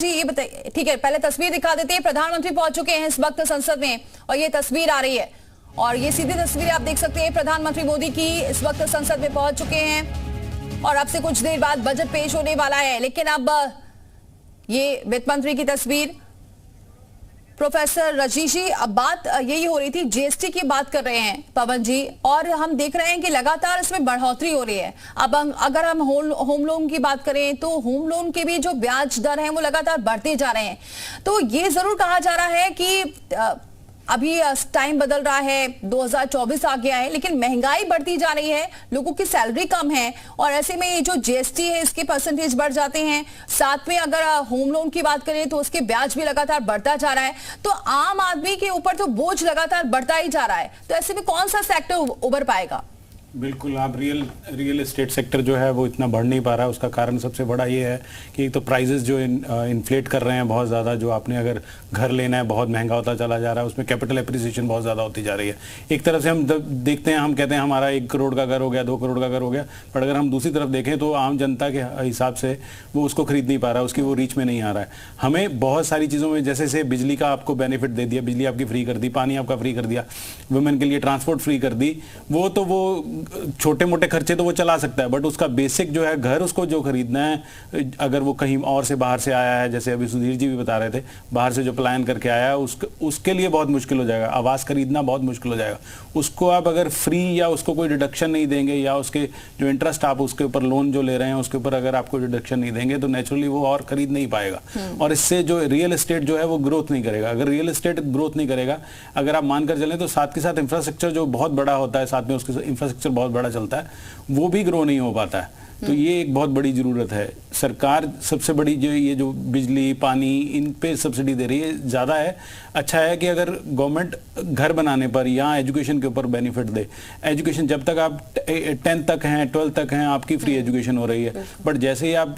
जी ये बताइए, ठीक है, पहले तस्वीर दिखा देते हैं। प्रधानमंत्री पहुंच चुके हैं इस वक्त संसद में और ये तस्वीर आ रही है और ये सीधी तस्वीर आप देख सकते हैं प्रधानमंत्री मोदी की इस वक्त संसद में पहुंच चुके हैं और अब से कुछ देर बाद बजट पेश होने वाला है। लेकिन अब ये वित्त मंत्री की तस्वीर। प्रोफेसर रजनीश जी, अब बात यही हो रही थी, जीएसटी की बात कर रहे हैं पवन जी, और हम देख रहे हैं कि लगातार इसमें बढ़ोतरी हो रही है। अब अगर हम होम लोन की बात करें तो होम लोन के भी जो ब्याज दर हैं वो लगातार बढ़ते जा रहे हैं। तो ये जरूर कहा जा रहा है कि अभी टाइम बदल रहा है, 2024 आ गया है, लेकिन महंगाई बढ़ती जा रही है, लोगों की सैलरी कम है और ऐसे में ये जो जीएसटी है इसके परसेंटेज बढ़ जाते हैं। साथ में अगर होम लोन की बात करें तो उसके ब्याज भी लगातार बढ़ता जा रहा है, तो आम आदमी के ऊपर तो बोझ लगातार बढ़ता ही जा रहा है। तो ऐसे में कौन सा सेक्टर उभर पाएगा? बिल्कुल, आप रियल एस्टेट सेक्टर जो है वो इतना बढ़ नहीं पा रहा है। उसका कारण सबसे बड़ा ये है कि एक तो प्राइजेस जो इन्फ्लेट कर रहे हैं बहुत ज़्यादा, जो आपने अगर घर लेना है बहुत महंगा होता चला जा रहा है, उसमें कैपिटल एप्रिसिएशन बहुत ज़्यादा होती जा रही है। एक तरफ से हम देखते हैं, हम कहते हैं हमारा 1 करोड़ का घर हो गया, 2 करोड़ का घर हो गया, पर अगर हम दूसरी तरफ देखें तो आम जनता के हिसाब से वो उसको खरीद नहीं पा रहा, उसकी वो रीच में नहीं आ रहा है। हमें बहुत सारी चीज़ों में, जैसे बिजली का आपको बेनिफिट दे दिया, बिजली आपकी फ्री कर दी, पानी आपका फ्री कर दिया, वुमेन के लिए ट्रांसपोर्ट फ्री कर दी, वो छोटे मोटे खर्चे तो वो चला सकता है, बट उसका बेसिक जो है घर, उसको जो खरीदना है, अगर वो कहीं और से बाहर से आया है, जैसे अभी सुधीर जी भी बता रहे थे, बाहर से जो पलायन करके आया है, उसके लिए बहुत मुश्किल हो जाएगा। आवास खरीदना बहुत मुश्किल हो जाएगा। उसको आप अगर फ्री या उसको कोई डिडक्शन नहीं देंगे, या उसके जो इंटरेस्ट आप उसके ऊपर लोन जो ले रहे हैं उसके ऊपर अगर आपको डिडक्शन नहीं देंगे, तो नेचुरली वो और खरीद नहीं पाएगा और इससे जो रियल एस्टेट जो है वो ग्रोथ नहीं करेगा। अगर रियल एस्टेट ग्रोथ नहीं करेगा, अगर आप मानकर चलें, तो साथ के साथ इंफ्रास्ट्रक्चर जो बहुत बड़ा होता है, साथ में उसके इंफ्रास्ट्रक्चर बहुत बड़ा चलता है, वो भी ग्रो नहीं हो पाता है। तो ये एक बहुत बड़ी जरूरत है। सरकार सबसे बड़ी जो ये जो बिजली पानी इन पे सब्सिडी दे रही है, ज़्यादा है। अच्छा है कि अगर गवर्नमेंट घर बनाने पर या एजुकेशन के ऊपर बेनिफिट दे। एजुकेशन जब तक आप 10th तक हैं, 12th तक हैं, आपकी फ्री एजुकेशन हो रही है, बट जैसे ही आप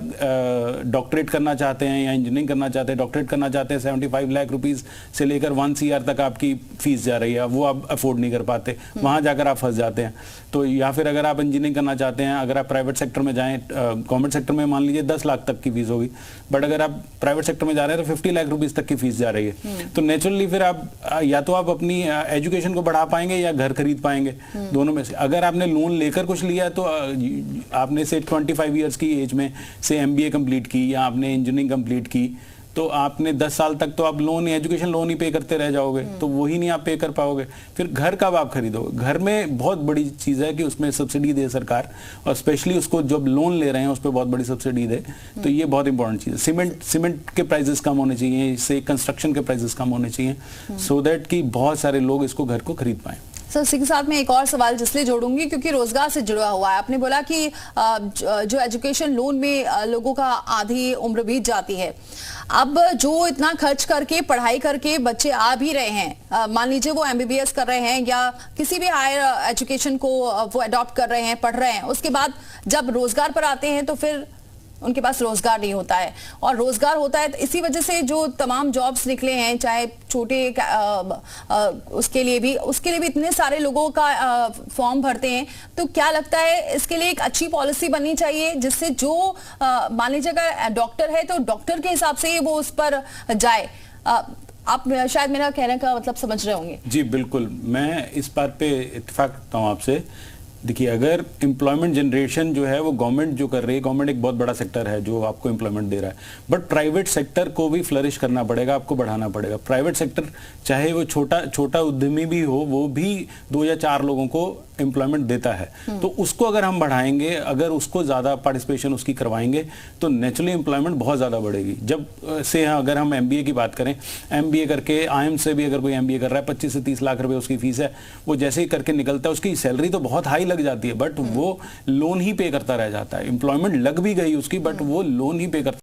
डॉक्टरेट करना चाहते हैं या इंजीनियरिंग करना चाहते हैं, डॉक्टरेट करना चाहते हैं, 75 लाख रुपीज़ से लेकर 1 CR तक आपकी फीस जा रही है, वो आप अफोर्ड नहीं कर पाते, वहाँ जाकर आप फंस जाते हैं। तो या फिर अगर आप इंजीनियरिंग करना चाहते हैं, अगर आप प्राइवेट सेक्टर में जाएं, गवर्नमेंट सेक्टर में मान लीजिए 10 लाख तक की फीस होगी, बट अगर आप प्राइवेट सेक्टर में जा रहे हैं तो 50 लाख रुपीस तक की फीस जा रही है। तो नेचुरली फिर आप या तो आप अपनी एजुकेशन को बढ़ा पाएंगे या घर खरीद पाएंगे, दोनों में से। अगर आपने लोन लेकर कुछ लिया है तो आपने से 25 ईयर्स की एज में से MBA कंप्लीट की या आपने इंजीनियरिंग कंप्लीट की, तो आपने 10 साल तक तो आप लोन, एजुकेशन लोन ही पे करते रह जाओगे, तो वही नहीं आप पे कर पाओगे। फिर घर कब आप खरीदोगे? घर में बहुत बड़ी चीज़ है कि उसमें सब्सिडी दे सरकार, और स्पेशली उसको जब लोन ले रहे हैं उस पर बहुत बड़ी सब्सिडी दे, तो ये बहुत इंपॉर्टेंट चीज़ है। सीमेंट के प्राइसेस कम होने चाहिए, इससे कंस्ट्रक्शन के प्राइसेस कम होने चाहिए, सो दैट कि बहुत सारे लोग इसको घर को खरीद पाएं। सर, इसी के साथ में एक और सवाल जिसलिए जोड़ूंगी क्योंकि रोजगार से जुड़ा हुआ है। आपने बोला कि जो एजुकेशन लोन में लोगों का आधी उम्र बीत जाती है। अब जो इतना खर्च करके पढ़ाई करके बच्चे आ भी रहे हैं, मान लीजिए वो MBBS कर रहे हैं या किसी भी हायर एजुकेशन को वो अडॉप्ट कर रहे हैं, पढ़ रहे हैं, उसके बाद जब रोजगार पर आते हैं तो फिर उनके पास रोजगार नहीं होता है, और रोजगार होता है तो इसी वजह से जो तमाम जॉब्स निकले हैं, चाहे छोटे उसके लिए भी इतने सारे लोगों का फॉर्म भरते हैं। तो क्या लगता है इसके लिए एक अच्छी पॉलिसी बननी चाहिए जिससे जो मान लीजिए अगर डॉक्टर है तो डॉक्टर के हिसाब से वो उस पर जाए। आप शायद मेरा कहने का मतलब समझ रहे होंगे। जी बिल्कुल, मैं इस बात पे इत्तेफाक करता हूँ आपसे। देखिए, अगर एम्प्लॉयमेंट जनरेशन जो है वो गवर्नमेंट जो कर रही है, गवर्नमेंट एक बहुत बड़ा सेक्टर है जो आपको एम्प्लॉयमेंट दे रहा है, बट प्राइवेट सेक्टर को भी फ्लरिश करना पड़ेगा, आपको बढ़ाना पड़ेगा। प्राइवेट सेक्टर चाहे वो छोटा उद्यमी भी हो, वो भी 2 या 4 लोगों को एम्प्लॉयमेंट देता है, तो उसको अगर हम बढ़ाएंगे, अगर उसको ज़्यादा पार्टिसिपेशन उसकी करवाएंगे, तो नेचुरली एम्प्लॉयमेंट बहुत ज़्यादा बढ़ेगी। जब से अगर हम MBA की बात करें, MBA करके IIM से भी अगर कोई MBA कर रहा है, 25 से 30 लाख रुपए उसकी फीस है, वो जैसे ही करके निकलता है उसकी सैलरी तो बहुत हाई लग जाती है, बट वो लोन ही पे करता रह जाता है। एम्प्लॉयमेंट लग भी गई उसकी, बट वो लोन ही पे करता